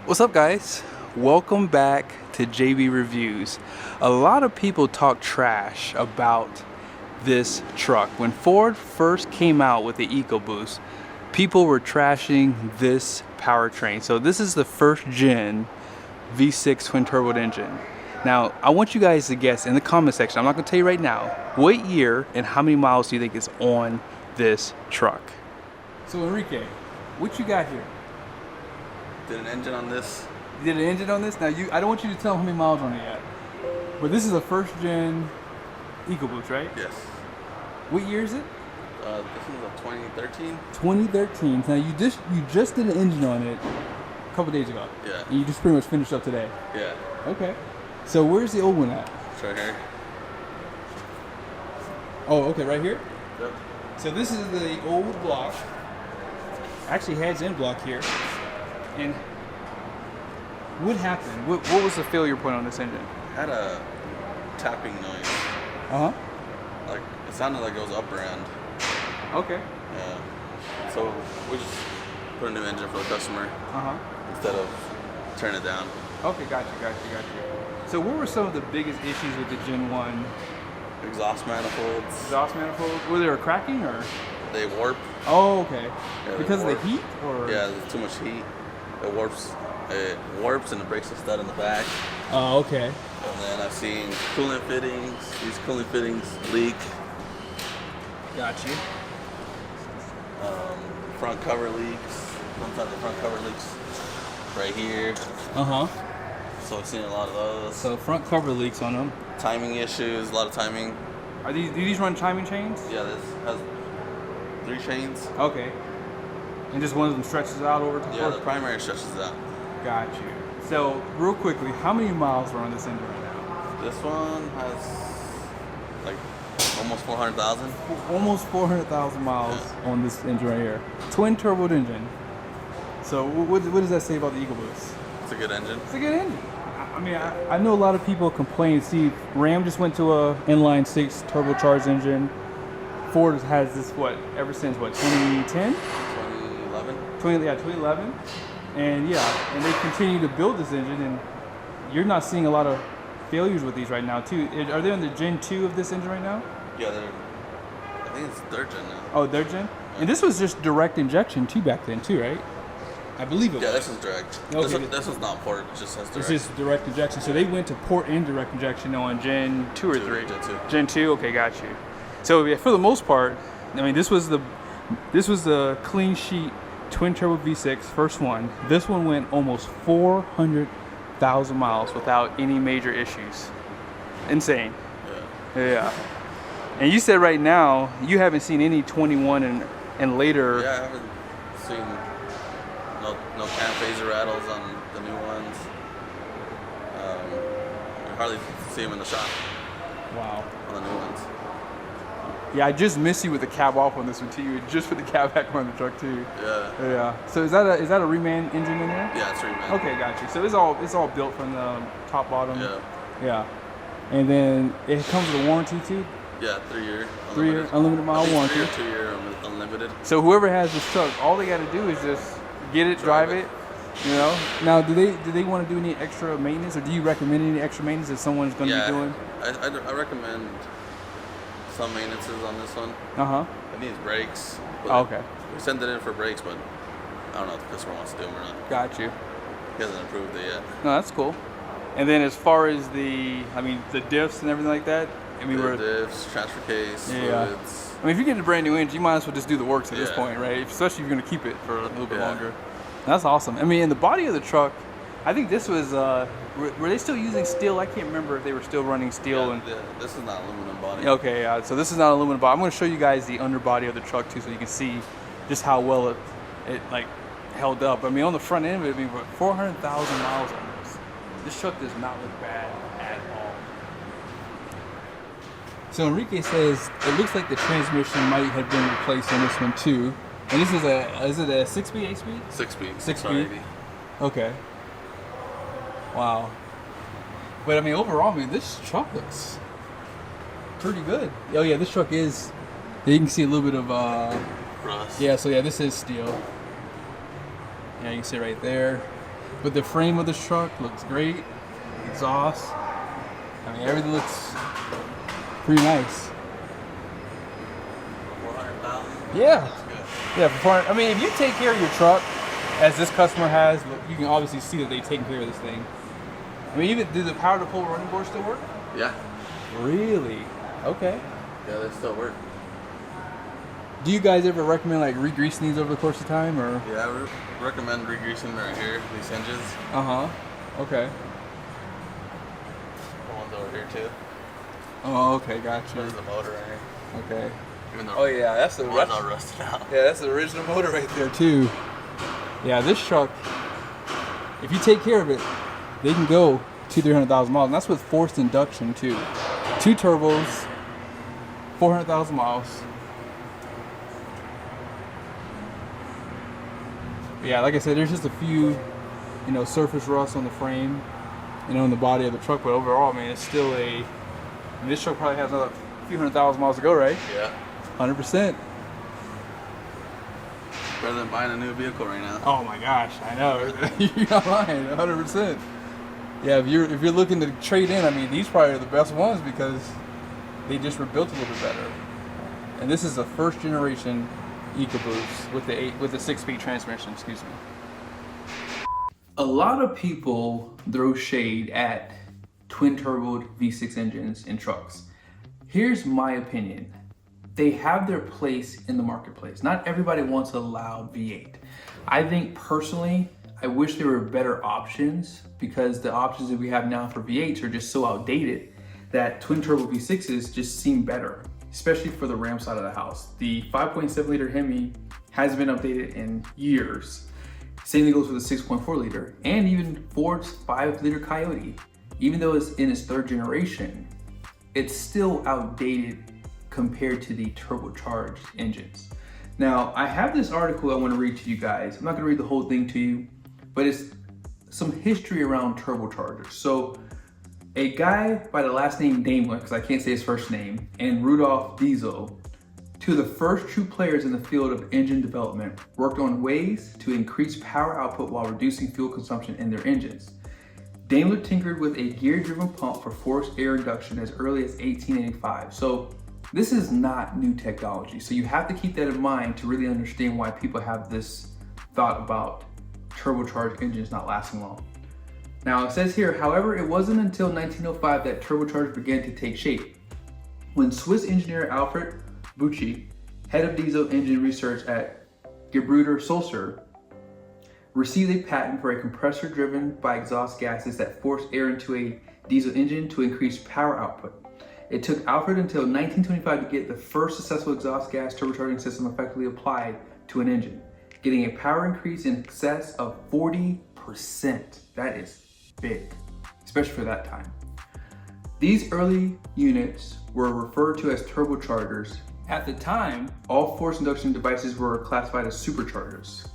What's up, guys? Welcome back to JB Reviews. A lot of people talk trash about this truck. When Ford first came out with the EcoBoost, people were trashing this powertrain. So this is the first gen V6 twin turbo engine. Now, I want you guys to guess in the comment section, I'm not gonna tell you right now, what year and how many miles do you think is on this truck? So Enrique, what you got here? Did an engine on this. You did an engine on this? Now, I don't want you to tell how many miles on it yet. But this is a first gen EcoBoost, right? Yes. What year is it? This is a 2013. 2013. Now, you just did an engine on it a couple days ago. Yeah. And you just pretty much finished up today. Yeah. Okay. So where's the old one at? It's right here. Oh, okay, right here? Yep. So this is the old block. Actually has in block here. And what happened? What was the failure point on this engine? It had a tapping noise. Uh-huh. Like, it sounded like it was upper end. Okay. Yeah. So we just put a new engine for the customer. Uh-huh. Instead of turning it down. Okay, got you. So what were some of the biggest issues with the Gen 1? Exhaust manifolds. Exhaust manifolds? Were there cracking or? They warp. Oh, okay. Yeah, because of the heat or? Yeah, there's too much heat. It warps and it breaks the stud in the back. Oh, okay. And then I've seen coolant fittings. These coolant fittings leak. Got you. Front cover leaks. Sometimes the front cover leaks right here. Uh-huh. So I've seen a lot of those. So front cover leaks on them. Timing issues, a lot of timing. Do these run timing chains? Yeah, this has 3 chains. Okay. And just one of them stretches out over to Yeah, the primary stretches out. Got you. So real quickly, how many miles are on this engine right now? This one has like almost 400,000. Almost 400,000 miles on this engine right here. Twin turbo engine. So what does that say about the EcoBoost? It's a good engine. It's a good engine. I mean, I know a lot of people complain. See, Ram just went to a inline 6 turbocharged engine. Ford has this, ever since 2010? 2011. And and they continue to build this engine, and you're not seeing a lot of failures with these right now too. Are they on the Gen 2 of this engine right now? Yeah, I think it's 3rd gen now. Oh, 3rd gen? Yeah. And this was just direct injection too back then too, right? I believe it was. Yeah, this is direct. Okay. This was not port, it just has direct. It's just direct injection. So they went to port and direct injection on Gen 2 or 3? Gen 2. Gen 2, okay, got you. So yeah, for the most part, I mean, this was the clean sheet twin turbo V6, first one. This one went almost 400,000 miles without any major issues. Insane. Yeah. And you said right now you haven't seen any 21 and later. Yeah, I haven't seen no cam phaser rattles on the new ones. I hardly see them in the shop. Wow. On the new ones. Yeah, I just missed you with the cab off on this one too. You just put the cab back on the truck too. Yeah. Yeah. So is that a reman engine in there? Yeah, it's reman. Okay, got you. So it's all built from the top bottom. Yeah. Yeah. And then it comes with a warranty too. Yeah, 3-year. 3-year unlimited mile warranty. 2-year unlimited. So whoever has this truck, all they got to do is just get it, drive it. You know. Now, do they want to do any extra maintenance, or do you recommend any extra maintenance that someone's going to be doing? I recommend some maintenances on this one. It needs brakes. Oh, okay. We sent it in for brakes, but I don't know if the customer wants to do them or not. Got you. He hasn't approved it yet. No, that's cool. And then as far as the diffs and everything like that, I mean, diffs, transfer case, fluids. I mean, if you get a brand new engine, you might as well just do the works at this point, right? Especially if you're going to keep it for a little bit longer. That's awesome. I mean, in the body of the truck, I think this was, were they still using steel? I can't remember if they were still running steel. This is not aluminum body. Okay, so this is not aluminum body. I'm going to show you guys the underbody of the truck too, so you can see just how well it like held up. I mean, on the front end of it, 400,000 miles on this. This truck does not look bad at all. So Enrique says it looks like the transmission might have been replaced on this one too. And this is it a 6-speed, 8-speed? 6-speed. 6-speed. Okay. Wow. But I mean, overall, this truck looks pretty good. Oh yeah, this truck is. You can see a little bit of rust. Yeah, so yeah, this is steel. Yeah, you can see right there. But the frame of this truck looks great. Exhaust. I mean, everything looks pretty nice. 400,000? Yeah. That's good. Yeah, I mean, if you take care of your truck, as this customer has, you can obviously see that they've taken care of this thing. I mean, even, do the power to pull running boards still work? Yeah. Really? Okay. Yeah, they still work. Do you guys ever recommend like re-greasing these over the course of time, or? Yeah, I recommend re-greasing right here, these hinges. Uh-huh. Okay. The ones over here too. Oh, okay, gotcha. There's the motor right here. Okay. Even though Oh yeah, that's the one's all rusted out. Yeah, that's the original motor right there too. Yeah, this truck, if you take care of it, they can go 200,000-300,000 miles, and that's with forced induction too. 2 turbos, 400,000 miles. Yeah, like I said, there's just a few, surface rust on the frame, on the body of the truck, but overall, I mean, it's still this truck probably has another few 100,000 miles to go, right? Yeah. 100%. Better than buying a new vehicle right now. Oh my gosh, I know. You're not lying, 100%. Yeah, if you're looking to trade in, I mean, these probably are the best ones because they just were built a little bit better. And this is a first generation EcoBoost with the 6-speed transmission, excuse me. A lot of people throw shade at twin-turboed V6 engines in trucks. Here's my opinion. They have their place in the marketplace. Not everybody wants a loud V8. I think personally, I wish there were better options because the options that we have now for V8s are just so outdated that twin-turbo V6s just seem better, especially for the Ram side of the house. The 5.7 liter Hemi hasn't been updated in years. Same thing goes for the 6.4 liter and even Ford's 5 liter Coyote. Even though it's in its 3rd generation, it's still outdated compared to the turbocharged engines. Now, I have this article I want to read to you guys. I'm not going to read the whole thing to you, but it's some history around turbochargers. So, a guy by the last name Daimler, because I can't say his first name, and Rudolf Diesel, two of the first true players in the field of engine development, worked on ways to increase power output while reducing fuel consumption in their engines. Daimler tinkered with a gear-driven pump for forced air induction as early as 1885. So this is not new technology. So you have to keep that in mind to really understand why people have this thought about turbocharged engines not lasting long. Now it says here, however, it wasn't until 1905 that turbochargers began to take shape. When Swiss engineer Alfred Bucci, head of diesel engine research at Gebrüder received a patent for a compressor driven by exhaust gases that forced air into a diesel engine to increase power output. It took Alfred until 1925 to get the first successful exhaust gas turbocharging system effectively applied to an engine, getting a power increase in excess of 40%. That is big, especially for that time. These early units were referred to as turbochargers. At the time, all forced induction devices were classified as superchargers.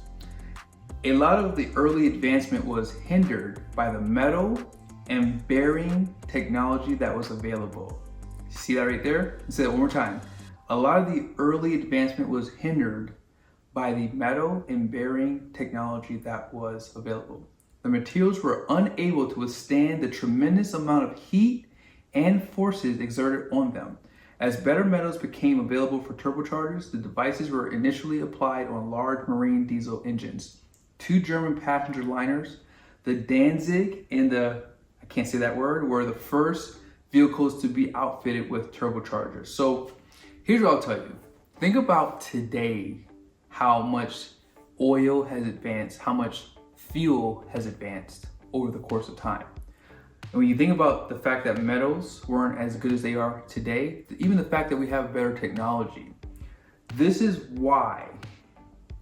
A lot of the early advancement was hindered by the metal and bearing technology that was available. See that right there? Let's say that one more time. A lot of the early advancement was hindered by the metal and bearing technology that was available. The materials were unable to withstand the tremendous amount of heat and forces exerted on them. As better metals became available for turbochargers, the devices were initially applied on large marine diesel engines. 2 German passenger liners, the Danzig and the, I can't say that word, were the first vehicles to be outfitted with turbochargers. So here's what I'll tell you. Think about today, how much oil has advanced, how much fuel has advanced over the course of time. And when you think about the fact that metals weren't as good as they are today, even the fact that we have better technology, this is why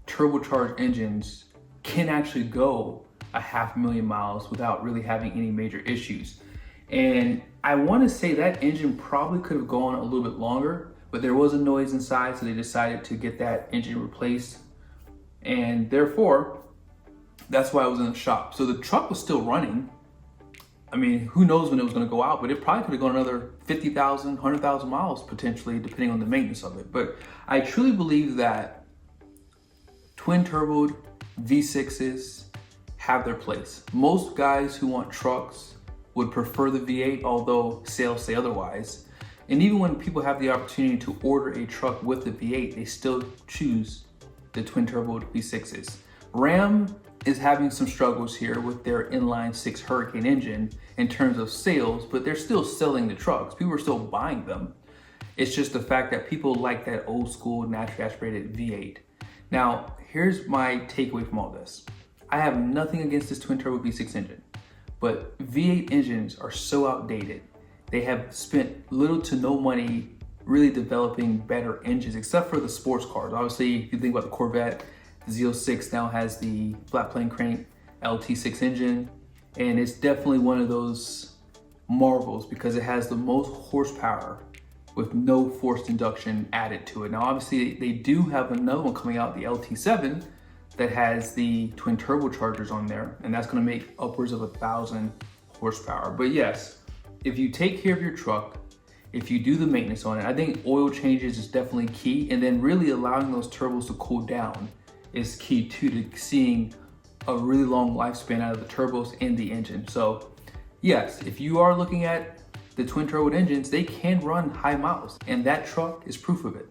turbocharged engines can actually go 500,000 miles without really having any major issues. And I want to say that engine probably could have gone a little bit longer, but there was a noise inside, so they decided to get that engine replaced. And therefore, that's why it was in the shop. So the truck was still running. I mean, who knows when it was going to go out, but it probably could have gone another 50,000, 100,000 miles potentially, depending on the maintenance of it. But I truly believe that twin turboed V6s have their place. Most guys who want trucks would prefer the V8, although sales say otherwise. And even when people have the opportunity to order a truck with the V8, they still choose the twin turbo V6s. Ram is having some struggles here with their inline 6 Hurricane engine in terms of sales, but they're still selling the trucks. People are still buying them. It's just the fact that people like that old school naturally aspirated V8. Now, here's my takeaway from all this. I have nothing against this twin turbo V6 engine, but V8 engines are so outdated. They have spent little to no money really developing better engines, except for the sports cars. Obviously, if you think about the Corvette, the Z06 now has the flat plane crank LT6 engine, and it's definitely one of those marvels because it has the most horsepower with no forced induction added to it. Now, obviously, they do have another one coming out, the LT7, that has the twin turbochargers on there, and that's gonna make upwards of 1,000 horsepower. But yes, if you take care of your truck, if you do the maintenance on it, I think oil changes is definitely key, and then really allowing those turbos to cool down is key too, to seeing a really long lifespan out of the turbos and the engine. So yes, if you are looking at the twin turbo engines, they can run high miles, and that truck is proof of it.